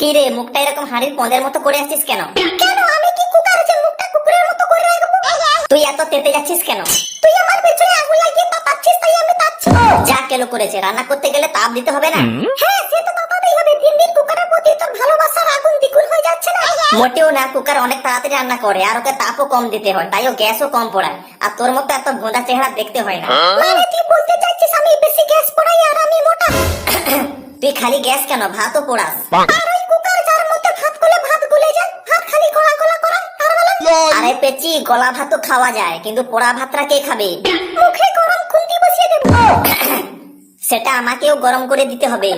কি রে, মুখটা এরকম হাড়ির পদের মতো করে আসছিস কেন? কেন আমি কি কুকার যে মুখটা কুকুরের মতো করে রাখবো? তুই এত তেতে যাচ্ছিস কেন? তুই আমার পেছনে আগুন লাগিয়ে তাপাচ্ছিস তাই আমি তাচ্ছি। যা কেলো করেছে, রান্না করতে গেলে তাপ দিতে হবে না? হ্যাঁ সে তো তাপাতেই হবে, দিন দিন কুকারের প্রতি তোর ভালোবাসার আগুন দ্বিগুণ হয়ে যাচ্ছে না? মোটেও না, কুকার অনেক তাড়াতাড়ি রান্না করে আর ওকে তাপও কম দিতে হয়, তাই ও গ্যাসও কম পড়ায়। আর তোর মতো এত ভোঁদা চেহারা দেখতে হয় না। মানে তুই বলতে চাইছিস আমি বেশি গ্যাস পোড়াই আর আমি মোটা? তুই খালি গ্যাস কেন, ভাতও পোড়াস। আর ওই কুকার যার মধ্যে ভাত গুলে ভাত গুলে যায়, ভাত খালি গলা গলা করা আর বলে আরে পেচি, গলা ভাতও খাওয়া যায়, কিন্তু পোড়া ভাতটা কে খাবে? মুখে গরম খুন্তি বসিয়ে দেব। সেটা আমাকেও গরম করে দিতে হবে।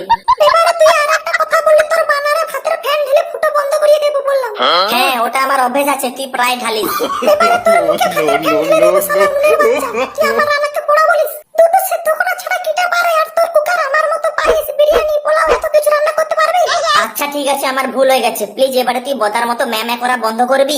এবারে তুই আর একটা কথা বললে তোর বানারে ভাতের ফ্যান ঢেলে ফুটো বন্ধ করিয়ে দেব বললাম। হ্যাঁ, ওটা আমার অভ্যেস আছে, তুই প্রায় ঢালিস। এবারে তোর মুখে ভাতের ফ্যান ঢেলে দেব সারা মুনের বাচ্চা। তুই আমার রান্নাকে পোড়া বলিস? দুটো সেদ্ধ করা ছাড়া কিটা পারে? আর তোর কুকার আমার মতো পায়েস বিরিয়ানি পোলাও এত কিছু রান্না করতে পারবে? আচ্ছা ঠিক আছে, আমার ভুল হয়ে গেছে, প্লিজ এবারে তুই বদার মতো ম্যামে করা বন্ধ করবি।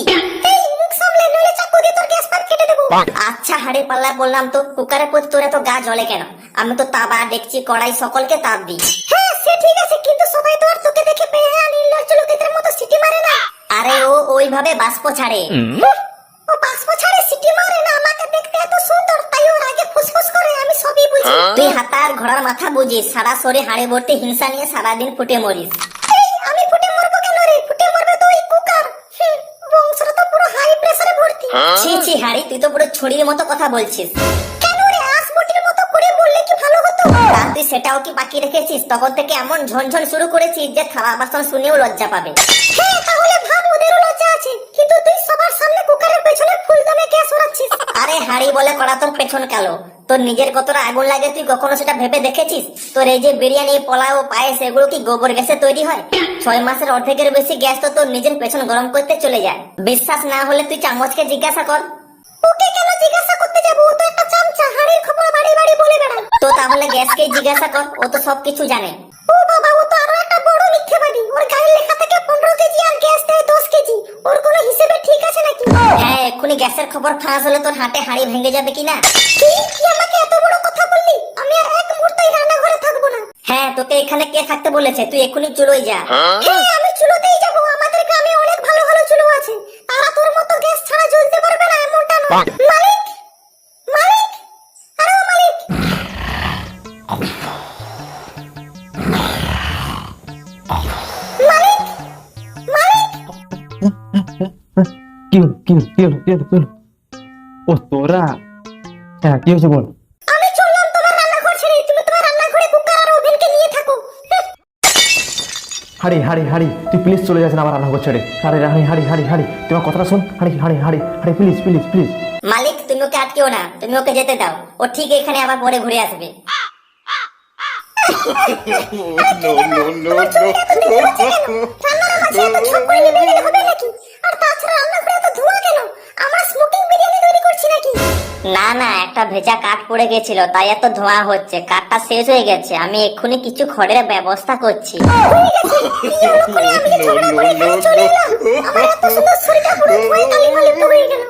এই মুখ সামলে নইলে চাকু দিয়ে তোর গ্যাস পাইপ কেটে দেব। আচ্ছা হাড়ি পাল্লা বললাম তো, কুকারের প্রতি তোর এত গা জ্বলে কেন? আমি তো তাবা ডেকচি কড়াই সকলকে তাপ দিই। হ্যাঁ সে ঠিক আছে, কিন্তু সবাই তো আর তোকে দেখে বেহায়া নির্লজ্জ লোকেদের মতো সিটি মারে না। আরে ও ওইভাবে বাষ্প ছাড়ে। ও বাষ্প ছাড়ে সিটি মারে না? আমাকে দেখতে এত সুন্দর তাই ওর আগে ফুসফুস করে, আমি সবই বুঝি। তুই হাতার ঘোড়ার মাথা বুঝিস, সারা শরীর হাড়ে ভর্তি হিংসা নিয়ে সারাদিন ফুটে মরিস। এই আমি ফুটে মরবো কেন রে? ফুটে মরবে তো ওই কুকার। বংশটা তো পুরো হাই প্রেসারে ভর্তি। ছি ছি হাড়ি, তুই তো পুরো ছড়ির মতো কথা বলছিস। কেন রে, আসবটির মতো করে বললে কি ভালো হতো? আর তুই সেটাও কি বাকি রেখেছিস? তখন থেকে এমন ঝনঝন শুরু করেছিস যে থালা বাসন শুনেও লজ্জা পাবে। হ্যাঁ তাহলে ভাব ওদেরও লজ্জা আছে, কিন্তু তুই সবার সামনে কুকারের পেছনে ফুলদমে গ্যাস ওড়াচ্ছিস। আরে হাড়ি বলে কড়া তোর পেছন কালো, তোর নিজের কতটা আগুন লাগে তুই কখনো সেটা ভেবে দেখেছিস? তোর এই যে বিরিয়ানি পোলাও পায়েস এগুলো কি গোবর গ্যাসে তৈরি হয়? 6 মাসের অর্ধেকের বেশি গ্যাস তো তোর নিজের পেছন গরম করতে চলে যায়। বিশ্বাস না হলে তুই চামচকে জিজ্ঞাসা কর। ওকে কেন জিজ্ঞাসা করতে যাবো? ও তো একটা চামচা, হাড়ির খবর বাড়ি বাড়ি বলে বেড়ায়। তো তাহলে গ্যাসকে জিজ্ঞাসা কর, ও তো সবকিছু জানে। ও বাবা, ও তো আরো একটা বড় মিথ্যাবাদী। ওর গায়ে লেখা থাকে 15 কেজি আর গ্যাস দেয় 10 কেজি। ওর কোনো হিসেবে ঠিক আছে নাকি? হ্যাঁ, এক্ষুনি গ্যাসের খবর ফাঁস হলে তোর হাতে হাড়ি ভেঙে যাবে কিনা। কি আমাকে এত বড় কথা বললি? আমি আর এক মুহূর্তই রান্নাঘরে থাকবো না। হ্যাঁ, তোকে এখানে কে থাকতে বলেছে? তুই এক্ষুনি চুলোই যা। হ্যাঁ আমি চুলোতেই যাবো, আমাদের গ্রামে অনেক ভালো ভালো চুলো আছে। তারা তোর মতো গ্যাস ছাড়া জ্বলতে পারবে না এমনটা নয়। মালিক, মালিক, আরে ও মালিক। মালিক, মালিক। কি হলো কি হলো কি হলো কি হলো কি হলো? ও তোরা, হ্যাঁ কি হয়েছে বল। আমি চললাম তোমার রান্নাঘর ছেড়ে, তুমি তোমার রান্নাঘরে কুকার আর ওভেনকে নিয়ে থাকো। হাড়ি হাড়ি হাড়ি, তুই প্লিজ চলে যাস না আমার রান্নাঘর ছেড়ে। হাড়ি হাড়ি হাড়ি হাড়ি হাড়ি, তোমার কথাটা শোন। হাড়ি হাড়ি হাড়ি হাড়ি, প্লিজ প্লিজ প্লিজ। মালিক তুমি ওকে আটকেও না, তুমি ওকে যেতে দাও, ও ঠিক এখানে আবার পরে ঘুরে আসবে। রান্নার মাঝে এত ঝগড়া লেগে হবে নাকি? আর তাছাড়া রান্নাঘরে এত ধোঁয়া কেন? আমরা স্মোকিং বিরিয়ানি তৈরি করছি নাকি? না না, একটা ভেজা কাঠ পড়ে গেছিল তাই এত ধোঁয়া হচ্ছে, কাঠটা শেষ হয়ে গেছে, আমি এক্ষুনি কিছু খড়ের ব্যবস্থা করছি। হয়ে গেছে, বিয়ে হলো করে আমি ঝগড়া করে এখানে চলে এলাম। আমার এত সুন্দর শরীরটা পুরো ধোঁয়ায় কালিমালিপ্ত হয়ে গেল।